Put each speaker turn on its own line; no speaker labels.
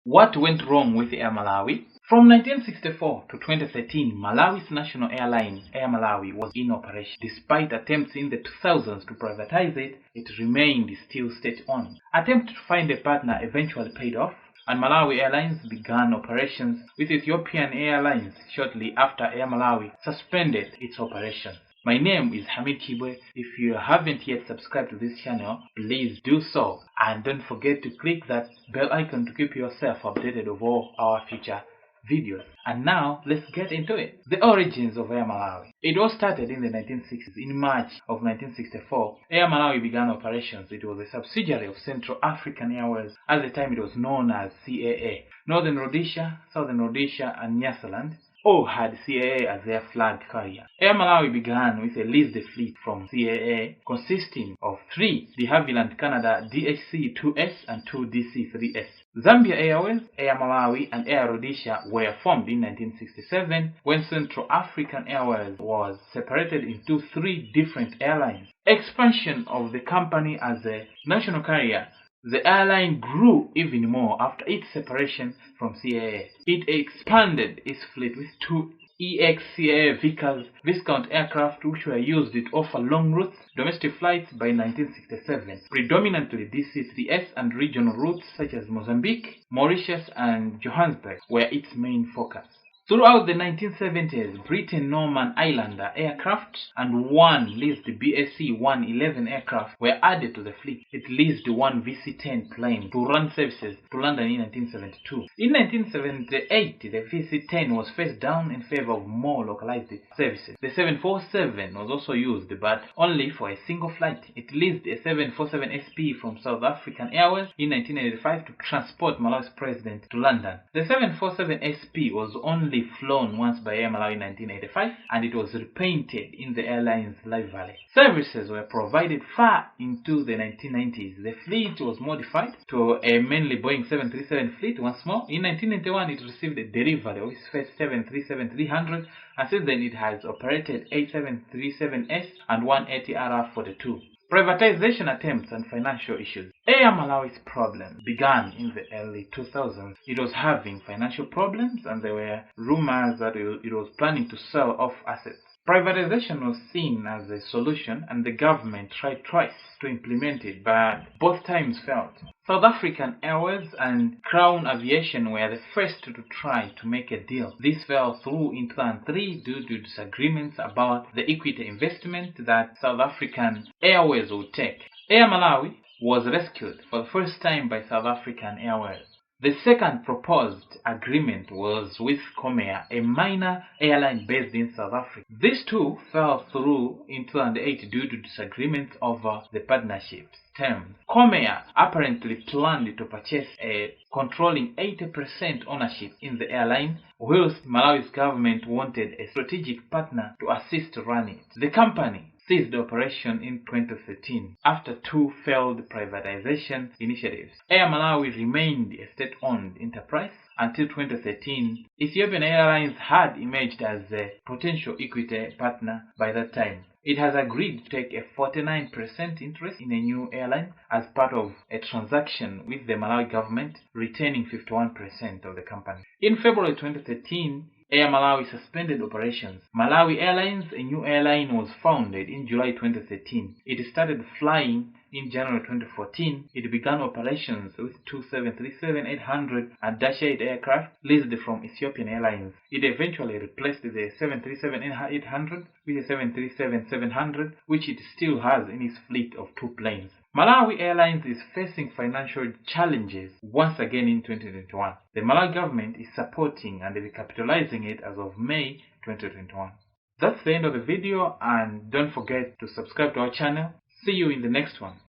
What went wrong with Air Malawi? From 1964 to 2013, Malawi's national airline, Air Malawi, was in operation. Despite attempts in the 2000s to privatize it, it remained still state-owned. Attempts to find a partner eventually paid off, and Malawi Airlines began operations with Ethiopian Airlines shortly after Air Malawi suspended its operations. My name is Hamid Kibwe. If you haven't yet subscribed to this channel, please do so, and don't forget to click that bell icon to keep yourself updated of all our future videos. And now let's get into it. The origins of Air Malawi. It all started in the 1960s. In March of 1964, Air Malawi began operations. It was a subsidiary of Central African Airways. At the time, it was known as CAA. Northern Rhodesia, Southern Rhodesia, and Nyasaland all had CAA as their flag carrier. Air Malawi began with a leased fleet from CAA consisting of 3 the Havilland Canada DHC-2s and 2 DC-3s. Zambia Airways, Air Malawi, and Air Rhodesia were formed in 1967 when Central African Airways was separated into 3 different airlines. Expansion of the company as a national carrier. The airline grew even more after its separation from CAA. It expanded its fleet with 2 ex-CAA Vickers Viscount aircraft which were used to offer long routes, domestic flights by 1967, predominantly DC-3s, and regional routes such as Mozambique, Mauritius, and Johannesburg were its main focus. Throughout the 1970s, Britain-Norman Islander aircraft and 1 leased BSC-111 aircraft were added to the fleet. It leased 1 VC-10 plane to run services to London in 1972. In 1978, the VC-10 was phased down in favor of more localized services. The 747 was also used, but only for a single flight. It leased a 747 SP from South African Airways in 1985 to transport Malawi's president to London. The 747 SP was only flown once by Air Malawi in 1985, and it was repainted in the airline's livery. Services were provided far into the 1990s. The fleet was modified to a mainly Boeing 737 fleet once more. In 1991, it received a delivery of its first 737-300, and since then it has operated 8 737s and 1 ATRR-42. Privatization attempts and financial issues. Air Malawi's problem began in the early 2000s. It was having financial problems, and there were rumors that it was planning to sell off assets. Privatization was seen as a solution, and the government tried twice to implement it, but both times failed. South African Airways and Crown Aviation were the first to try to make a deal. This fell through in 2003 due to disagreements about the equity investment that South African Airways would take. Air Malawi was rescued for the first time by South African Airways. The second proposed agreement was with Comair, a minor airline based in South Africa. These two fell through in 2008 due to disagreements over the partnership's terms. Comair apparently planned to purchase a controlling 80% ownership in the airline, whilst Malawi's government wanted a strategic partner to assist running it. The company ceased operation in 2013 after 2 failed privatization initiatives. Air Malawi remained a state-owned enterprise until 2013. Ethiopian Airlines had emerged as a potential equity partner by that time. It has agreed to take a 49% interest in a new airline as part of a transaction with the Malawi government, retaining 51% of the company. In February 2013, Air Malawi suspended operations. Malawi Airlines, a new airline, was founded in July 2013. It started flying in January 2014. It began operations with 2 737-800 and Dash 8 aircraft leased from Ethiopian Airlines. It eventually replaced the 737-800 with a 737-700, which it still has in its fleet of 2 planes. Malawi Airlines is facing financial challenges once again in 2021. The Malawi government is supporting and recapitalizing it as of May 2021. That's the end of the video, and don't forget to subscribe to our channel. See you in the next one.